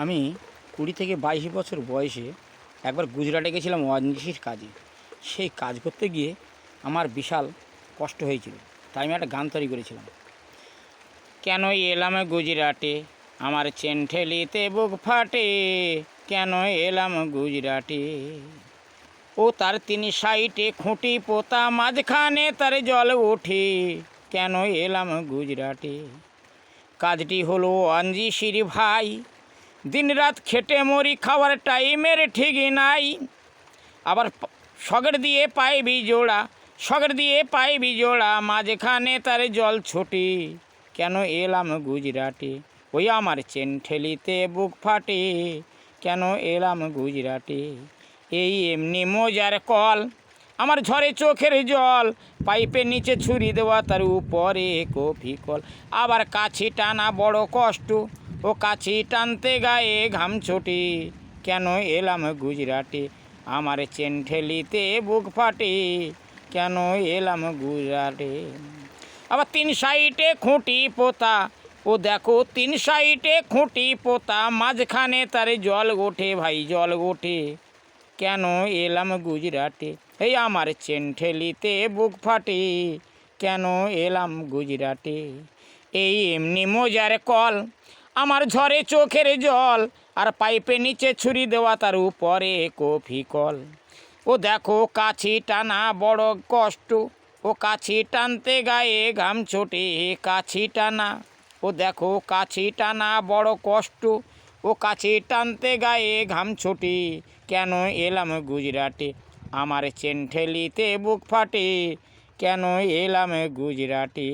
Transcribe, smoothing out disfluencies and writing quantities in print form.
আমি 20 থেকে 22 বছর বয়সে একবার গুজরাটে গেছিলাম ওয়ানজিসির কাজে। সেই কাজ করতে গিয়ে আমার বিশাল কষ্ট হয়েছিল, তাই আমি একটা গান তৈরি করেছিলাম। কেন এলাম গুজরাটে, আমার চেন ঠেলিতে বুক ফাটে, কেন এলাম গুজরাটে। ও তার 3 সাইডে খুঁটি পোতা, মাঝখানে তার জল ওঠে, কেন এলাম গুজরাটে। কাজটি হলো ওয়ানজিসির ভাই, দিন রাত খেটে মরি, খাওয়ার টাইমের ঠিক নাই। আবার শগের দিয়ে পাইবি জোড়া, শগের দিয়ে পাইবি জোড়া, মাঝখানে তার জল ছোটে, কেন এলাম গুজরাটে। ওই আমার চেন ঠেলিতে বুক ফাটে, কেন এলাম গুজরাটে। এই এমনি মজার কল, আমার ঝরে চোখের জল, পাইপের নিচে ছুরি দেওয়া, তার উপরে কফি কল। আবার কাছি টানা বড় কষ্ট, ও কাছি টানতে গায়ে ঘাম ছোটে, কেন এলাম গুজরাটে। আমার চেন ঠেলিতে বুক ফাটে, কেন এলাম গুজরাটে। আবার 3 সাইডে খুঁটি পোতা, ও দেখো 3 সাইডে খুঁটি পোতা, মাঝখানে তার জল ওঠে, ভাই জল ওঠে, কেন এলাম গুজরাটে। এই আমার চেন ঠেলিতে বুক ফাটে, কেন এলাম গুজরাটে। এই এমনি মজার কল, আমার ঝরে চোখের জল, আর পাইপের নিচে ছুরি দেওয়া, তার উপরে কফি কল। ও দেখো কাছি টানা বড় কষ্ট, ও কাছি টানতে গায়ে ঘাম ছোটে, কাছি টানা। ও দেখো কাছি টানা বড় কষ্ট, ও কাছি টানতে গায়ে ঘাম ছোটে, কেন এলাম গুজরাটে। আমার চেন ঠেলিতে বুক ফাটে, কেন এলাম গুজরাটে।